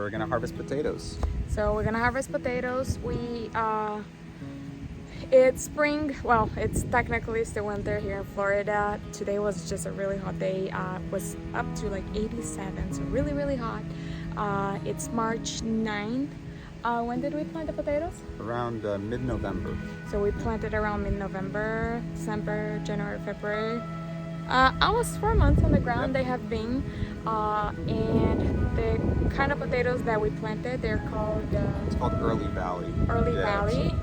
we're gonna harvest potatoes. So we're gonna harvest potatoes. It's spring. Well, it's technically still winter here in Florida. Today was just a really hot day. Was up to like 87, so really, really hot. It's March 9th. When did we plant the potatoes? Around mid-November. So we planted around mid-November, December, January, February. Almost 4 months on the ground. Yep. They have been. And the kind of potatoes that we planted, they're called... It's called Early Valley. Early Valley.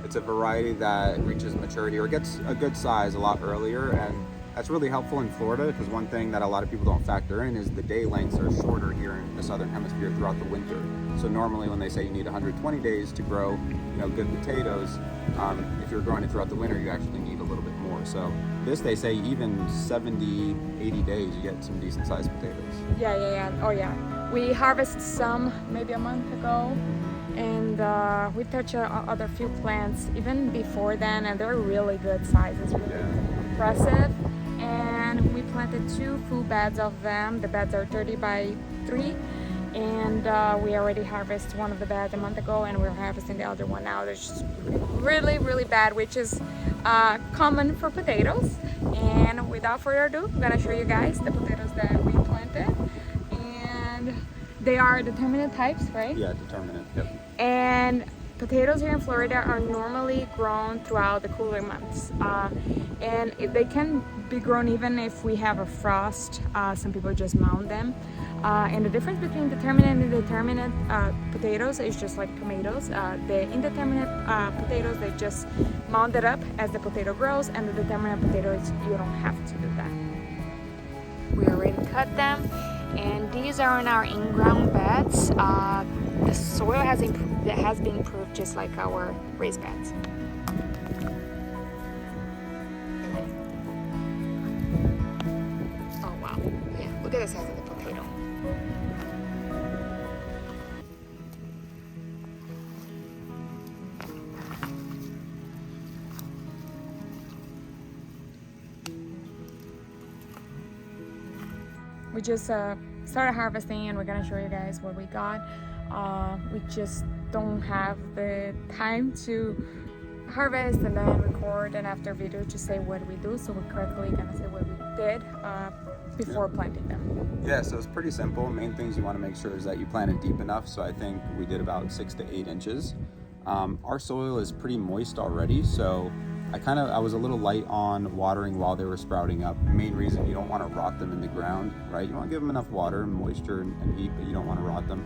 It's a variety that reaches maturity or gets a good size a lot earlier, and that's really helpful in Florida because one thing that a lot of people don't factor in is the day lengths are shorter here in the southern hemisphere throughout the winter. So normally when they say you need 120 days to grow, good potatoes, if you're growing it throughout the winter, you actually need a little bit more. So this, they say even 70, 80 days, you get some decent sized potatoes. Yeah. Oh yeah. We harvested some maybe a month ago. And we touched other few plants even before then, and they're really good sizes, really impressive. And we planted 2 full beds of them. The beds are 30 by 3, and we already harvested one of the beds a month ago, and we're harvesting the other one now. They're just really, really bad, which is common for potatoes. And without further ado, I'm gonna show you guys the potatoes that we planted. And they are determinate types, right? Yeah, determinate. Yep. And potatoes here in Florida are normally grown throughout the cooler months, and they can be grown even if we have a frost. Some people just mound them, and the difference between determinate and indeterminate potatoes is just like tomatoes. The indeterminate potatoes, they just mound it up as the potato grows, and the determinate potatoes, you don't have to do that. We already cut them, and these are in our in-ground beds. The soil has been improved just like our raised beds. Oh wow, yeah, look at the size of the potato. We just started harvesting, and we're gonna show you guys what we got. We just don't have the time to harvest and then record and after video to say what we do, so we're quickly gonna say what we did before planting them. Yeah, so it's pretty simple. Main things you want to make sure is that you plant it deep enough. So I think we did about 6 to 8 inches. Our soil is pretty moist already, so I was a little light on watering while they were sprouting up. Main reason, you don't want to rot them in the ground, right? You want to give them enough water and moisture and heat, but you don't want to rot them.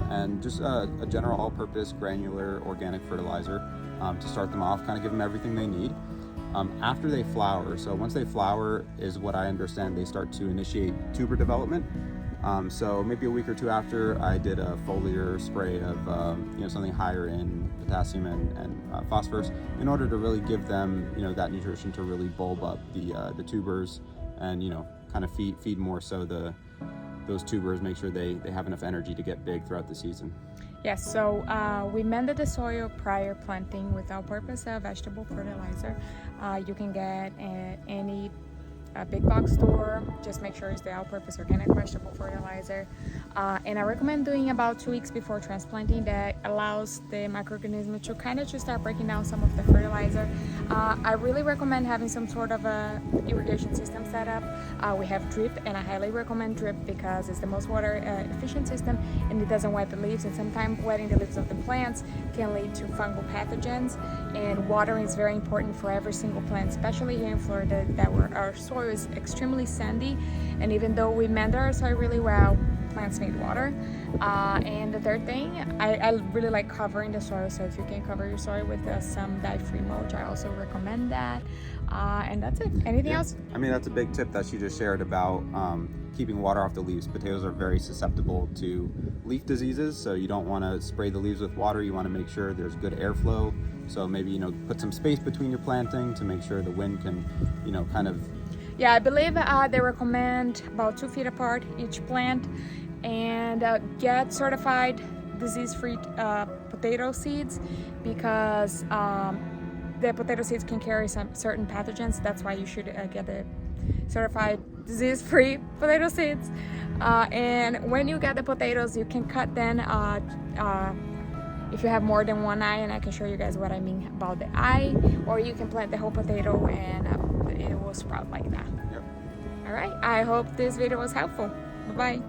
And just a general all-purpose granular organic fertilizer to start them off, kind of give them everything they need. After they flower, so once they flower is what I understand, they start to initiate tuber development. So maybe a week or 2 after, I did a foliar spray of something higher in potassium and phosphorus in order to really give them that nutrition to really bulb up the tubers and kind of feed more so those tubers, make sure they have enough energy to get big throughout the season. Yes, so we mended the soil prior planting with all-purpose vegetable fertilizer. You can get any big box store. Just make sure it's the all-purpose organic vegetable fertilizer. And I recommend doing about 2 weeks before transplanting. That allows the microorganisms to kind of just start breaking down some of the fertilizer. I really recommend having some sort of a irrigation system set up. We have drip, and I highly recommend drip because it's the most water efficient system, and it doesn't wet the leaves, and sometimes wetting the leaves of the plants can lead to fungal pathogens. And watering is very important for every single plant, especially here in Florida, where our soil is extremely sandy, and even though we mend our soil really well, plants need water. And the third thing, I really like covering the soil, so if you can cover your soil with some dye-free mulch, I also recommend that. And that's it. Anything else? I mean, that's a big tip that she just shared about keeping water off the leaves. Potatoes are very susceptible to leaf diseases, so you don't want to spray the leaves with water. You want to make sure there's good airflow. So maybe put some space between your planting to make sure the wind can kind of. Yeah, I believe they recommend about 2 feet apart each plant, and get certified disease-free potato seeds, because the potato seeds can carry some certain pathogens. That's why you should get the certified disease-free potato seeds. And when you get the potatoes, you can cut them if you have more than one eye, and I can show you guys what I mean about the eye, or you can plant the whole potato and it will sprout like that. Yep. All right, I hope this video was helpful. Bye-bye.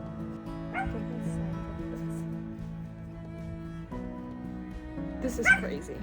This is crazy.